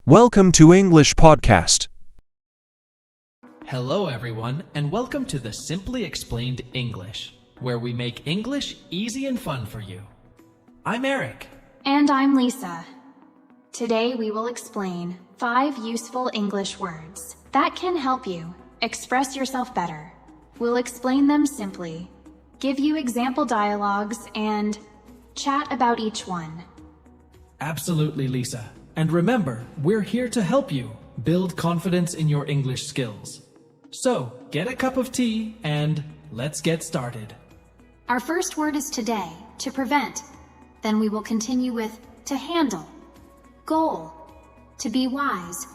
Welcome to English Podcast. Hello everyone, and welcome to the Simply Explained English, where we make English easy and fun for you. I'm Eric. And I'm Lisa. Today we will explain 5 useful English words that can help you express yourself better. We'll explain them simply, give you example dialogues, and chat about each one. Absolutely, Lisa. And remember, we're here to help you build confidence in your English skills. So, get a cup of tea and let's get started. Our first word is today, to prevent. Then we will continue with to handle, goal, to be wise,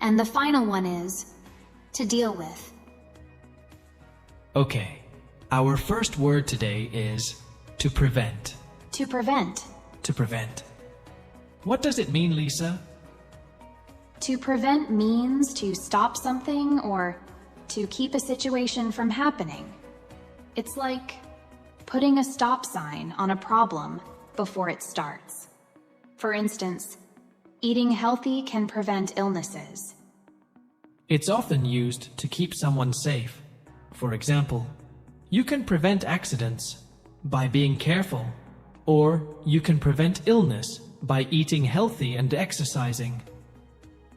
and the final one is to deal with. Okay, our first word today is to prevent. To prevent. To prevent. What does it mean, Lisa? To prevent means to stop something or to keep a situation from happening. It's like putting a stop sign on a problem before it starts. For instance, eating healthy can prevent illnesses. It's often used to keep someone safe. For example, you can prevent accidents by being careful, or you can prevent illness by eating healthy and exercising.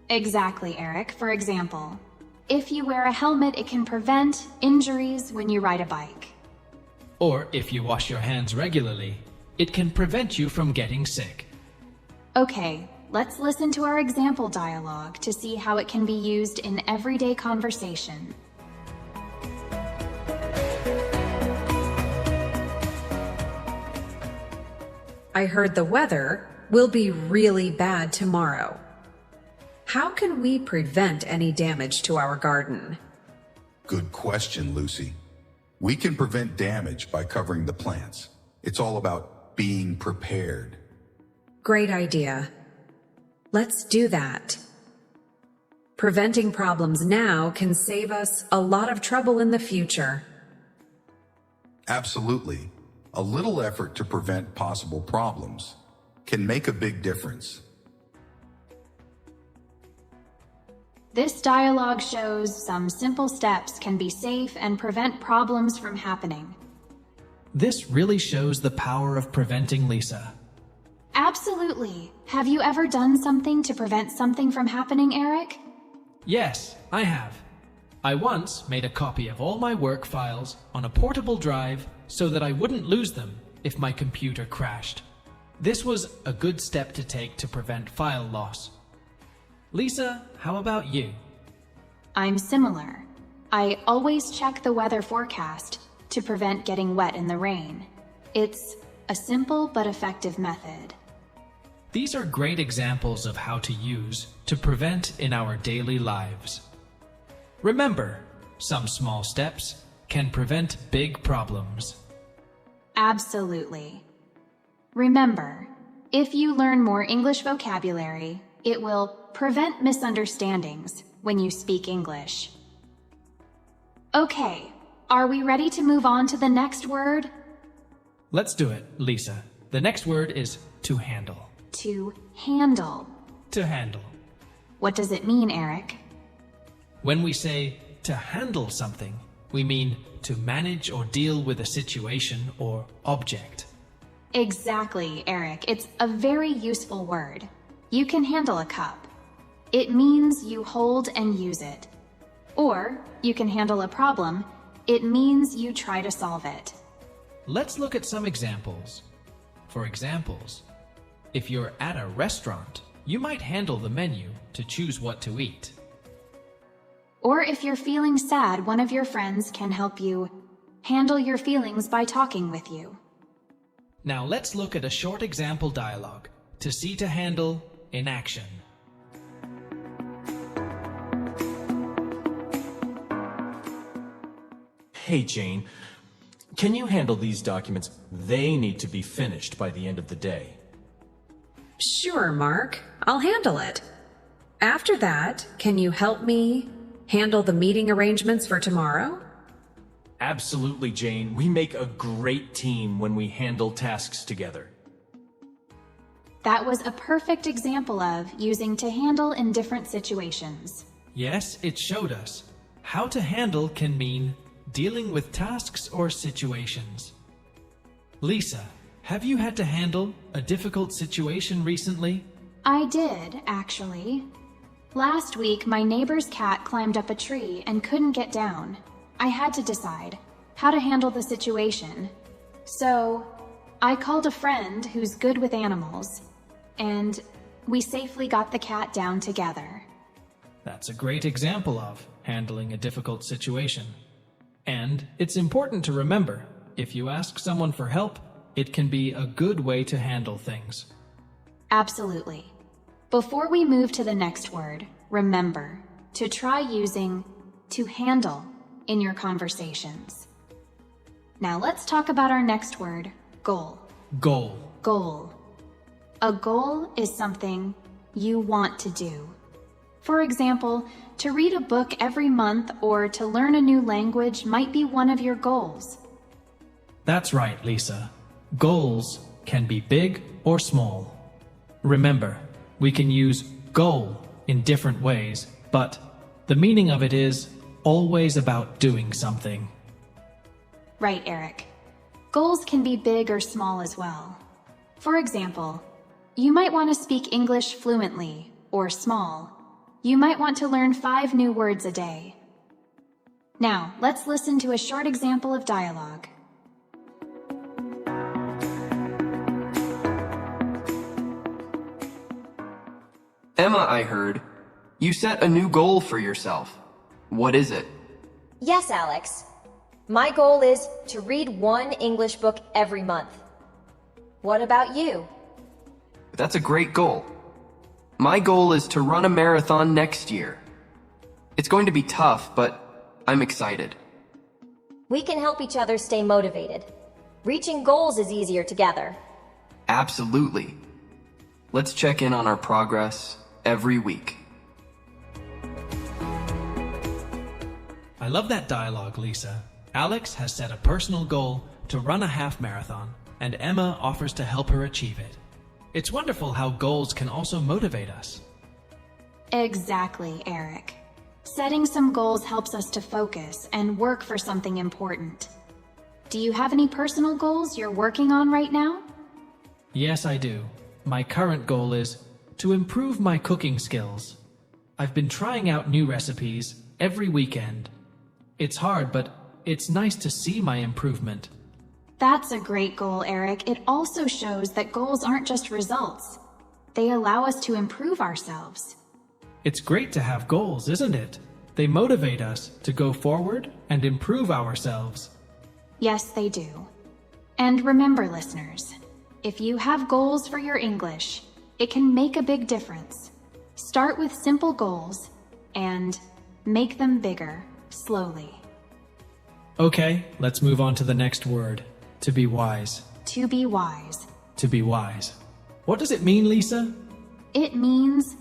Exactly, Eric. For example, if you wear a helmet, it can prevent injuries when you ride a bike. Or if you wash your hands regularly, it can prevent you from getting sick. Okay, let's listen to our example dialogue to see how it can be used in everyday conversation. I heard the weather will be really bad tomorrow. How can we prevent any damage to our garden? Good question, Lucy. We can prevent damage by covering the plants. It's all about being prepared. Great idea. Let's do that. Preventing problems now can save us a lot of trouble in the future. Absolutely. A little effort to prevent possible problems can make a big difference. This dialogue shows some simple steps can be safe and prevent problems from happening. This really shows the power of preventing, Lisa. Absolutely. Have you ever done something to prevent something from happening, Eric? Yes, I have. I once made a copy of all my work files on a portable drive so that I wouldn't lose them if my computer crashed. This was a good step to take to prevent file loss. Lisa, how about you? I'm similar. I always check the weather forecast to prevent getting wet in the rain. It's a simple but effective method. These are great examples of how to use to prevent in our daily lives. Remember, some small steps can prevent big problems. Absolutely. Remember, if you learn more English vocabulary, it will prevent misunderstandings when you speak English. Okay, are we ready to move on to the next word? Let's do it, Lisa. The next word is to handle. To handle. To handle. What does it mean, Eric? When we say to handle something, we mean to manage or deal with a situation or object. Exactly, Eric. It's a very useful word. You can handle a cup. It means you hold and use it. Or you can handle a problem. It means you try to solve it. Let's look at some examples. For examples, if you're at a restaurant, you might handle the menu to choose what to eat. Or if you're feeling sad, one of your friends can help you handle your feelings by talking with you. Now let's look at a short example dialogue to see to handle in action. Hey, Jane, can you handle these documents? They need to be finished by the end of the day. Sure, Mark. I'll handle it. After that, can you help me handle the meeting arrangements for tomorrow? Absolutely, Jane. We make a great team when we handle tasks together. That was a perfect example of using to handle in different situations. Yes, it showed us. How to handle can mean dealing with tasks or situations. Lisa, have you had to handle a difficult situation recently? I did, actually. Last week, my neighbor's cat climbed up a tree and couldn't get down. I had to decide how to handle the situation. So, I called a friend who's good with animals, and we safely got the cat down together. That's a great example of handling a difficult situation. And it's important to remember, if you ask someone for help, it can be a good way to handle things. Absolutely. Before we move to the next word, remember to try using to handle in your conversations. Now let's talk about our next word, goal. Goal. Goal. A goal is something you want to do. For example, to read a book every month or to learn a new language might be one of your goals. That's right, Lisa. Goals can be big or small. Remember, we can use goal in different ways, but the meaning of it is always about doing something. Right, Eric. Goals can be big or small as well. For example, you might want to speak English fluently, or small. You might want to learn 5 new words a day. Now, let's listen to a short example of dialogue. Emma, I heard. You set a new goal for yourself. What is it? Yes, Alex. My goal is to read 1 English book every month. What about you? That's a great goal. My goal is to run a marathon next year. It's going to be tough, but I'm excited. We can help each other stay motivated. Reaching goals is easier together. Absolutely. Let's check in on our progress every week. I love that dialogue, Lisa. Alex has set a personal goal to run a half marathon, and Emma offers to help her achieve it. It's wonderful how goals can also motivate us. Exactly, Eric. Setting some goals helps us to focus and work for something important. Do you have any personal goals you're working on right now? Yes, I do. My current goal is to improve my cooking skills. I've been trying out new recipes every weekend. It's hard, but it's nice to see my improvement. That's a great goal, Eric. It also shows that goals aren't just results. They allow us to improve ourselves. It's great to have goals, isn't it? They motivate us to go forward and improve ourselves. Yes, they do. And remember, listeners, if you have goals for your English, it can make a big difference. Start with simple goals and make them bigger, slowly. Okay, let's move on to the next word. To be wise. To be wise. To be wise. What does it mean, Lisa? It means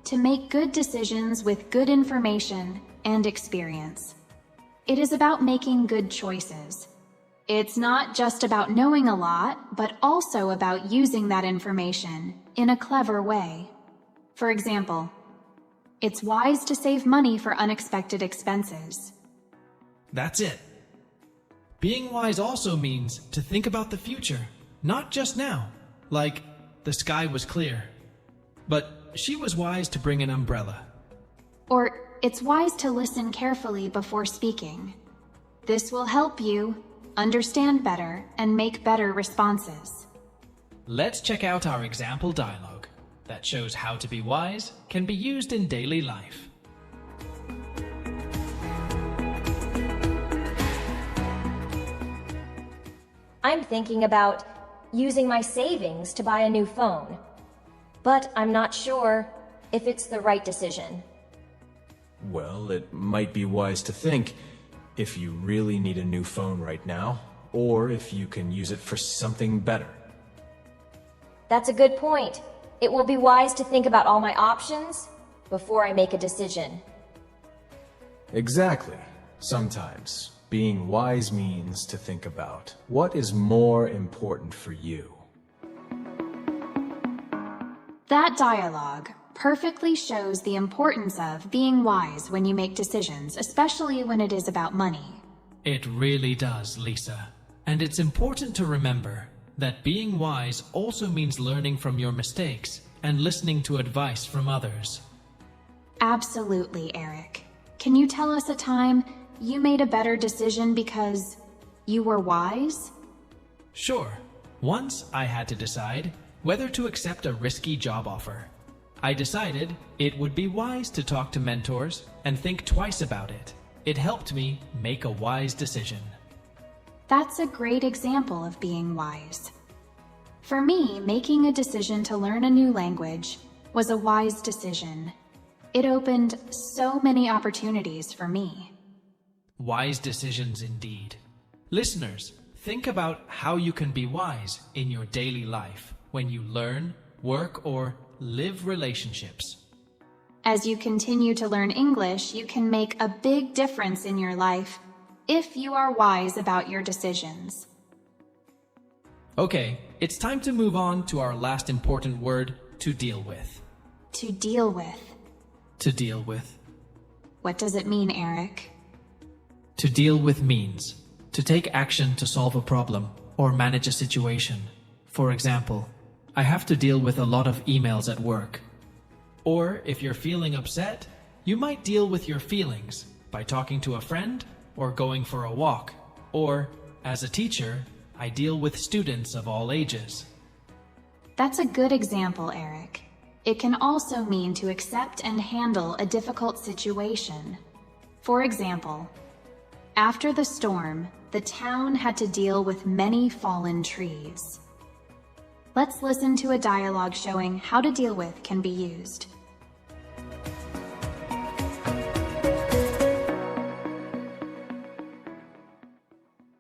to make good decisions with good information and experience. It is about making good choices. It's not just about knowing a lot, but also about using that information in a clever way. For example, it's wise to save money for unexpected expenses. That's it. Being wise also means to think about the future, not just now. Like, the sky was clear, but she was wise to bring an umbrella. Or it's wise to listen carefully before speaking. This will help you understand better and make better responses. Let's check out our example dialogue that shows how to be wise can be used in daily life. I'm thinking about using my savings to buy a new phone. But I'm not sure if it's the right decision. Well, it might be wise to think if you really need a new phone right now, or if you can use it for something better. That's a good point. It will be wise to think about all my options before I make a decision. Exactly. Sometimes being wise means to think about what is more important for you. That dialogue perfectly shows the importance of being wise when you make decisions, especially when it is about money. It really does, Lisa. And it's important to remember that being wise also means learning from your mistakes and listening to advice from others. Absolutely, Eric. Can you tell us a time you made a better decision because you were wise? Sure. Once I had to decide whether to accept a risky job offer. I decided it would be wise to talk to mentors and think twice about it. It helped me make a wise decision. That's a great example of being wise. For me, making a decision to learn a new language was a wise decision. It opened so many opportunities for me. Wise decisions indeed. Listeners, think about how you can be wise in your daily life when you learn, work, or live relationships. As you continue to learn English, you can make a big difference in your life if you are wise about your decisions. Okay, it's time to move on to our last important word, to deal with. To deal with. To deal with. What does it mean, Eric? To deal with means to take action to solve a problem or manage a situation. For example, I have to deal with a lot of emails at work. Or if you're feeling upset, you might deal with your feelings by talking to a friend or going for a walk. Or, as a teacher, I deal with students of all ages. That's a good example, Eric. It can also mean to accept and handle a difficult situation. For example, after the storm, the town had to deal with many fallen trees. Let's listen to a dialogue showing how to deal with can be used.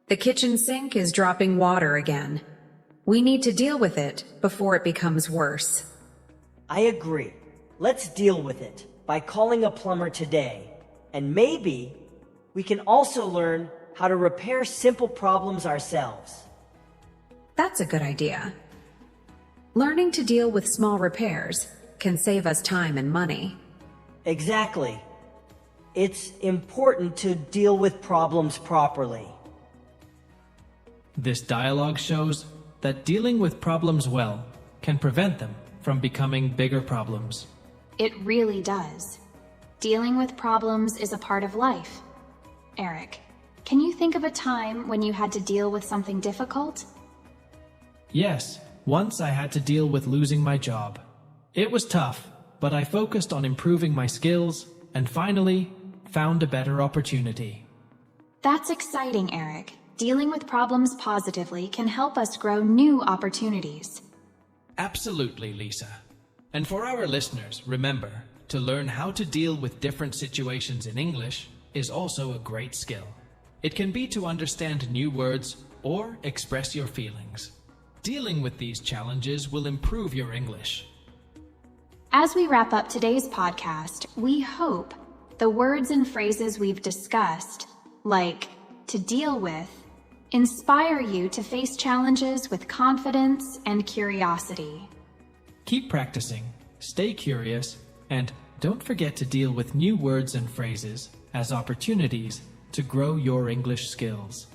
The kitchen sink is dropping water again. We need to deal with it before it becomes worse. I agree. Let's deal with it by calling a plumber today. And maybe we can also learn how to repair simple problems ourselves. That's a good idea. Learning to deal with small repairs can save us time and money. Exactly. It's important to deal with problems properly. This dialogue shows that dealing with problems well can prevent them from becoming bigger problems. It really does. Dealing with problems is a part of life. Eric, can you think of a time when you had to deal with something difficult? Yes, once I had to deal with losing my job. It was tough, but I focused on improving my skills and finally found a better opportunity. That's exciting, Eric. Dealing with problems positively can help us grow new opportunities. Absolutely, Lisa. And for our listeners, remember, to learn how to deal with different situations in English is also a great skill. It can be to understand new words or express your feelings. Dealing with these challenges will improve your English. As we wrap up today's podcast, we hope the words and phrases we've discussed, like to deal with, inspire you to face challenges with confidence and curiosity. Keep practicing, stay curious, and don't forget to deal with new words and phrases as opportunities to grow your English skills.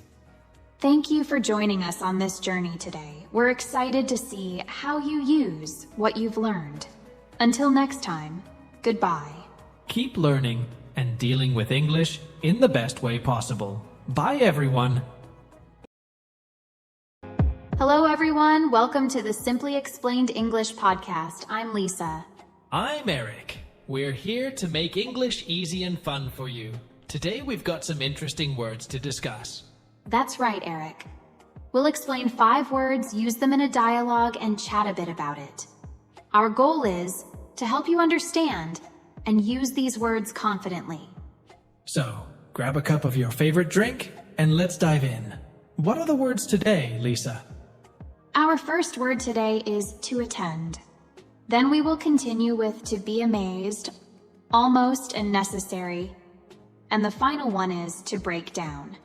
Thank you for joining us on this journey today. We're excited to see how you use what you've learned. Until next time, goodbye. Keep learning and dealing with English in the best way possible. Bye, everyone. Hello, everyone. Welcome to the Simply Explained English podcast. I'm Lisa. I'm Eric. We're here to make English easy and fun for you. Today we've got some interesting words to discuss. That's right, Eric. We'll explain 5 words, use them in a dialogue, and chat a bit about it. Our goal is to help you understand and use these words confidently. So, grab a cup of your favorite drink and let's dive in. What are the words today, Lisa? Our first word today is to attend. Then we will continue with to be amazed, almost and necessary, and the final one is to break down.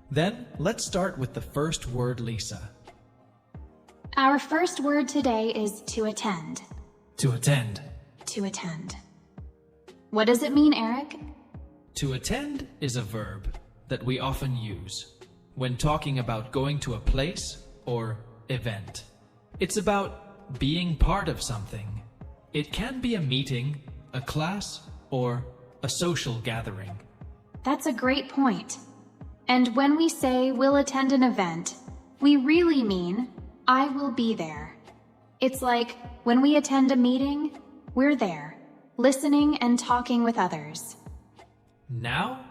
Then, let's start with the first word, Lisa. Our first word today is to attend. To attend. To attend. What does it mean, Eric? To attend is a verb that we often use when talking about going to a place or event. It's about being part of something. It can be a meeting, a class, or a social gathering. That's a great point. And when we say we'll attend an event, we really mean I will be there. It's like when we attend a meeting, we're there, listening and talking with others. Now,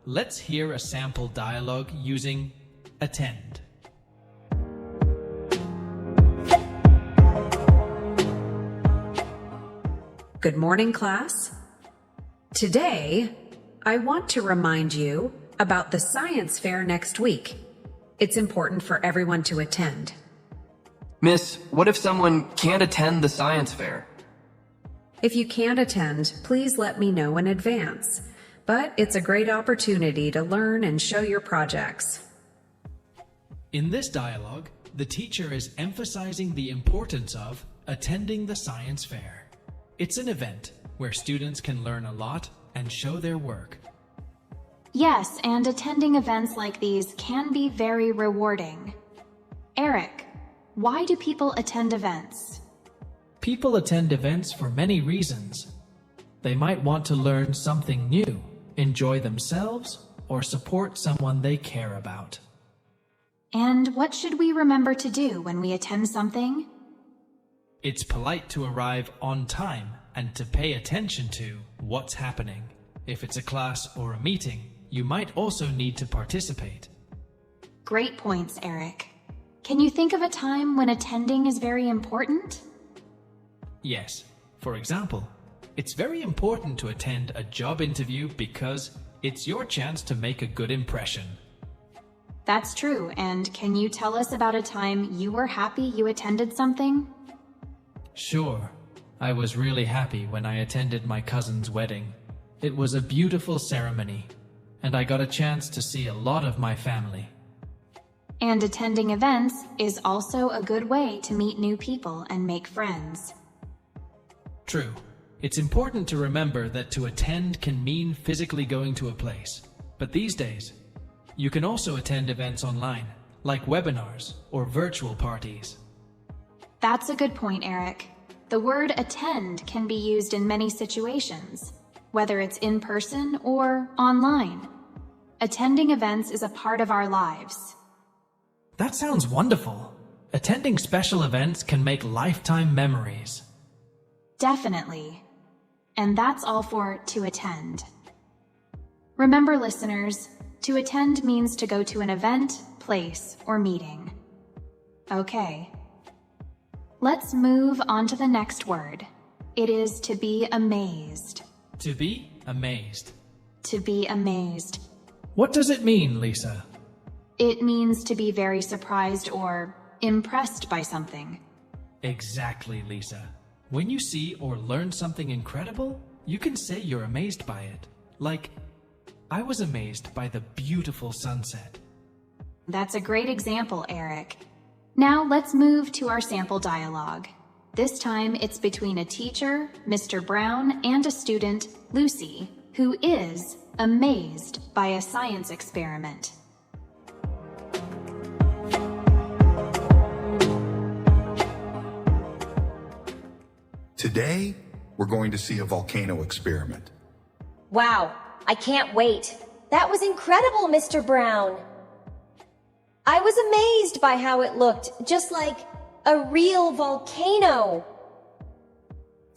let's hear a sample dialogue using attend. Good morning, class. Today, I want to remind you about the science fair next week. It's important for everyone to attend. Miss, what if someone can't attend the science fair? If you can't attend, please let me know in advance. But it's a great opportunity to learn and show your projects. In this dialogue, the teacher is emphasizing the importance of attending the science fair. It's an event where students can learn a lot and show their work. Yes, and attending events like these can be very rewarding. Eric, why do people attend events? People attend events for many reasons. They might want to learn something new, enjoy themselves, or support someone they care about. And what should we remember to do when we attend something? It's polite to arrive on time and to pay attention to what's happening. If it's a class or a meeting, you might also need to participate. Great points, Eric. Can you think of a time when attending is very important? Yes. For example, it's very important to attend a job interview because it's your chance to make a good impression. That's true, and can you tell us about a time you were happy you attended something? Sure. I was really happy when I attended my cousin's wedding. It was a beautiful ceremony, and I got a chance to see a lot of my family. And attending events is also a good way to meet new people and make friends. True. It's important to remember that to attend can mean physically going to a place. But these days, you can also attend events online, like webinars or virtual parties. That's a good point, Eric. The word attend can be used in many situations, whether it's in person or online. Attending events is a part of our lives. That sounds wonderful. Attending special events can make lifetime memories. Definitely. And that's all for to attend. Remember, listeners, to attend means to go to an event, place, or meeting. Okay. Let's move on to the next word. It is to be amazed. To be amazed. To be amazed. What does it mean, Lisa? It means to be very surprised or impressed by something. Exactly, Lisa. When you see or learn something incredible, you can say you're amazed by it. Like, I was amazed by the beautiful sunset. That's a great example, Eric. Now let's move to our sample dialogue. This time it's between a teacher, Mr. Brown, and a student, Lucy, who is amazed by a science experiment. Today, we're going to see a volcano experiment. Wow, I can't wait. That was incredible, Mr. Brown. I was amazed by how it looked, just like a real volcano.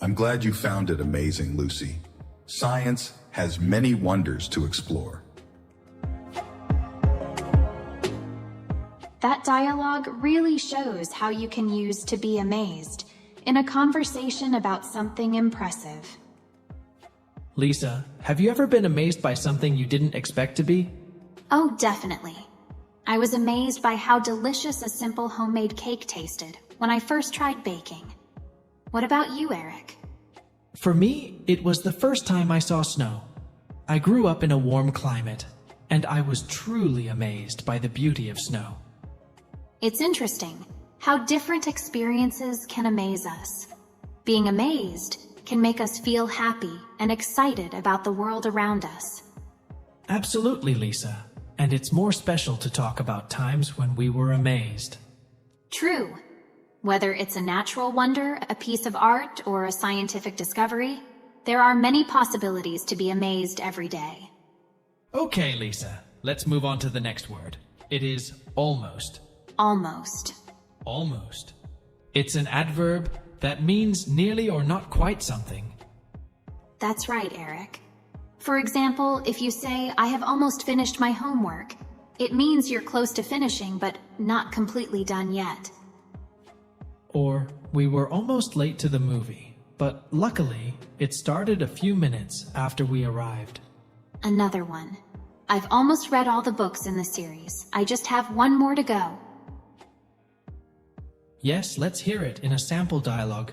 I'm glad you found it amazing, Lucy. Science has many wonders to explore. That dialogue really shows how you can use to be amazed in a conversation about something impressive. Lisa, have you ever been amazed by something you didn't expect to be? Oh, definitely. I was amazed by how delicious a simple homemade cake tasted when I first tried baking. What about you, Eric? For me, it was the first time I saw snow. I grew up in a warm climate, and I was truly amazed by the beauty of snow. It's interesting how different experiences can amaze us. Being amazed can make us feel happy and excited about the world around us. Absolutely, Lisa. And it's more special to talk about times when we were amazed. True. Whether it's a natural wonder, a piece of art, or a scientific discovery, there are many possibilities to be amazed every day. Okay, Lisa, let's move on to the next word. It is almost. Almost. Almost. It's an adverb that means nearly or not quite something. That's right, Eric. For example, if you say, I have almost finished my homework, it means you're close to finishing, but not completely done yet. Or, we were almost late to the movie, but luckily, it started a few minutes after we arrived. Another one. I've almost read all the books in the series. I just have one more to go. Yes, let's hear it in a sample dialogue.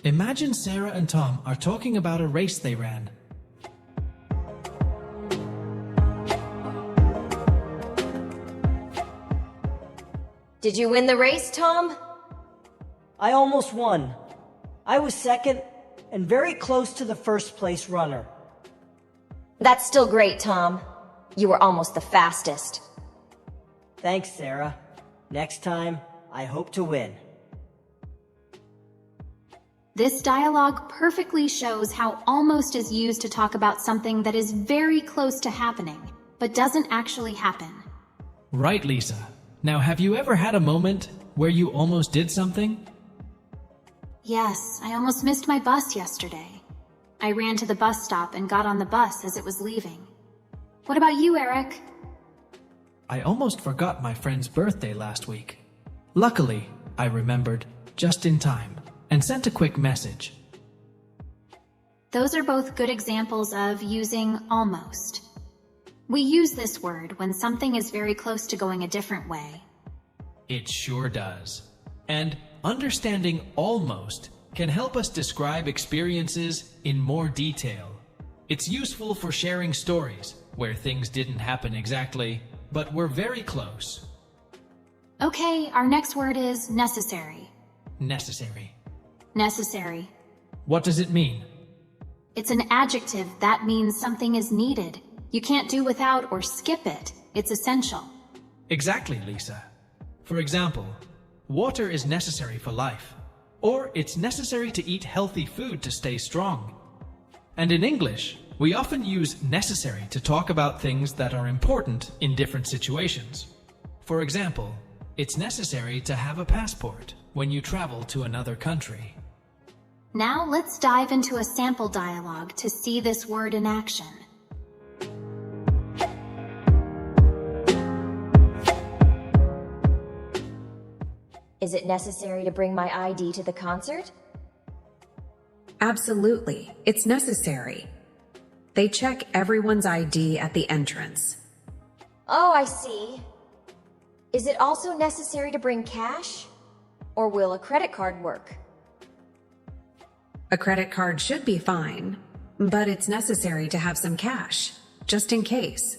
Imagine Sarah and Tom are talking about a race they ran. Did you win the race, Tom? I almost won. I was second and very close to the first place runner. That's still great, Tom. You were almost the fastest. Thanks, Sarah. Next time, I hope to win. This dialogue perfectly shows how almost is used to talk about something that is very close to happening, but doesn't actually happen. Right, Lisa. Now, have you ever had a moment where you almost did something? Yes, I almost missed my bus yesterday. I ran to the bus stop and got on the bus as it was leaving. What about you, Eric? I almost forgot my friend's birthday last week. Luckily, I remembered just in time and sent a quick message. Those are both good examples of using almost. We use this word when something is very close to going a different way. It sure does. And understanding almost can help us describe experiences in more detail. It's useful for sharing stories where things didn't happen exactly, but were very close. Okay, our next word is necessary. Necessary. Necessary. What does it mean? It's an adjective that means something is needed. You can't do without or skip it. It's essential. Exactly, Lisa. For example, water is necessary for life, or it's necessary to eat healthy food to stay strong. And in English, we often use necessary to talk about things that are important in different situations. For example, it's necessary to have a passport when you travel to another country. Now let's dive into a sample dialogue to see this word in action. Is it necessary to bring my ID to the concert? Absolutely, it's necessary. They check everyone's ID at the entrance. Oh, I see. Is it also necessary to bring cash? Or will a credit card work? A credit card should be fine, but it's necessary to have some cash, just in case.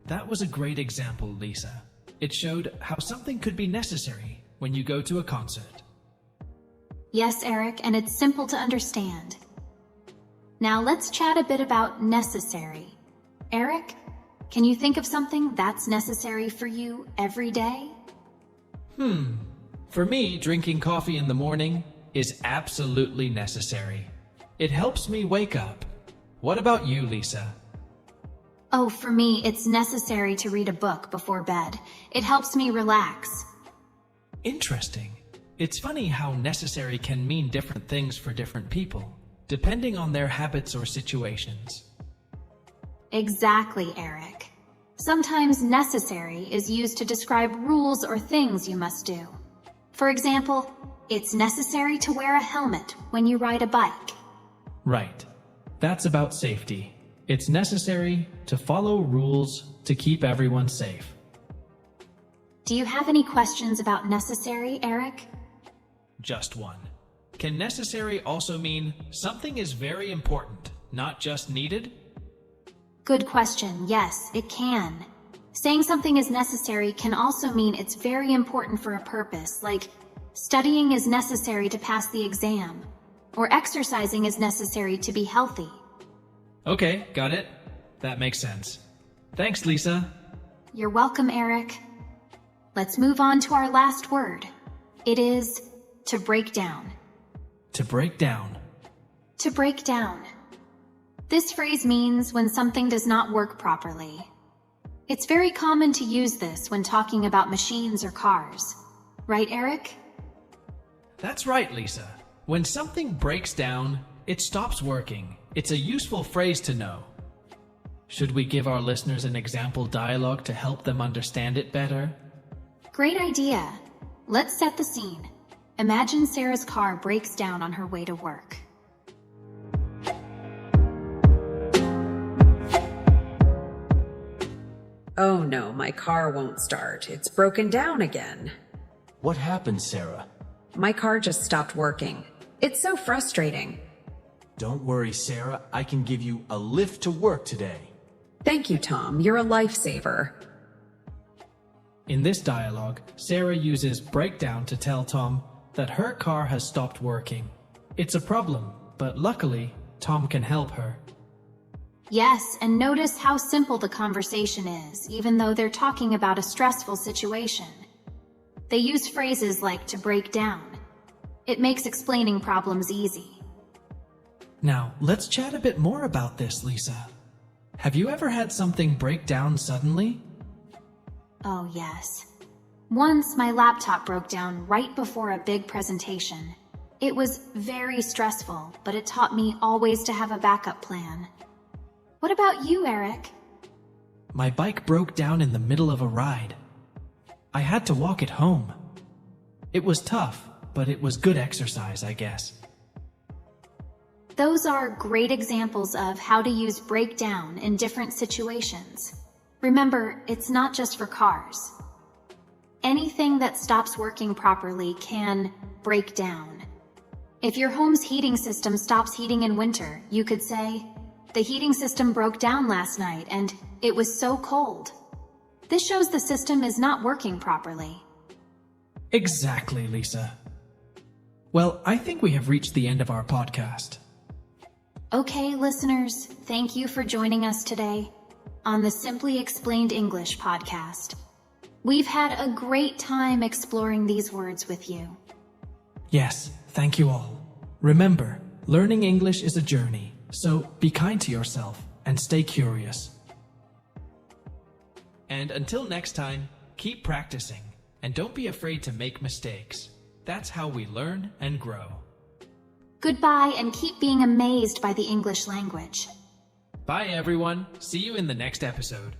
That was a great example, Lisa. It showed how something could be necessary when you go to a concert. Yes, Eric, and it's simple to understand. Now let's chat a bit about necessary. Eric, can you think of something that's necessary for you every day? For me, drinking coffee in the morning is absolutely necessary. It helps me wake up. What about you, Lisa? Oh, for me, it's necessary to read a book before bed. It helps me relax. Interesting. It's funny how necessary can mean different things for different people, depending on their habits or situations. Exactly, Eric. Sometimes necessary is used to describe rules or things you must do. For example, it's necessary to wear a helmet when you ride a bike. Right. That's about safety. It's necessary to follow rules to keep everyone safe. Do you have any questions about necessary, Eric? Just one. Can necessary also mean something is very important, not just needed? Good question. Yes, it can. Saying something is necessary can also mean it's very important for a purpose, like Studying is necessary to pass the exam, or exercising is necessary to be healthy. Okay, got it. That makes sense. Thanks, Lisa. You're welcome, Eric. Let's move on to our last word. It is to break down. To break down. To break down. This phrase means when something does not work properly. It's very common to use this when talking about machines or cars. Right, Eric? That's right, Lisa. When something breaks down, it stops working. It's a useful phrase to know. Should we give our listeners an example dialogue to help them understand it better? Great idea. Let's set the scene. Imagine Sarah's car breaks down on her way to work. Oh no, my car won't start. It's broken down again. What happened, Sarah? My car just stopped working. It's so frustrating. Don't worry, Sarah. I can give you a lift to work today. Thank you, Tom. You're a lifesaver. In this dialogue, Sarah uses breakdown to tell Tom that her car has stopped working. It's a problem, but luckily, Tom can help her. Yes, and notice how simple the conversation is, even though they're talking about a stressful situation. They use phrases like to break down. It makes explaining problems easy. Now, let's chat a bit more about this, Lisa. Have you ever had something break down suddenly? Oh, yes. Once my laptop broke down right before a big presentation. It was very stressful, but it taught me always to have a backup plan. What about you, Eric? My bike broke down in the middle of a ride. I had to walk it home. It was tough, but it was good exercise, I guess. Those are great examples of how to use breakdown in different situations. Remember, it's not just for cars. Anything that stops working properly can break down. If your home's heating system stops heating in winter, you could say, "The heating system broke down last night and it was so cold." This shows the system is not working properly. Exactly, Lisa. Well, I think we have reached the end of our podcast. Okay, listeners, thank you for joining us today on the Simply Explained English podcast. We've had a great time exploring these words with you. Yes, thank you all. Remember, learning English is a journey, so be kind to yourself and stay curious. And until next time, keep practicing and don't be afraid to make mistakes. That's how we learn and grow. Goodbye and keep being amazed by the English language. Bye, everyone. See you in the next episode.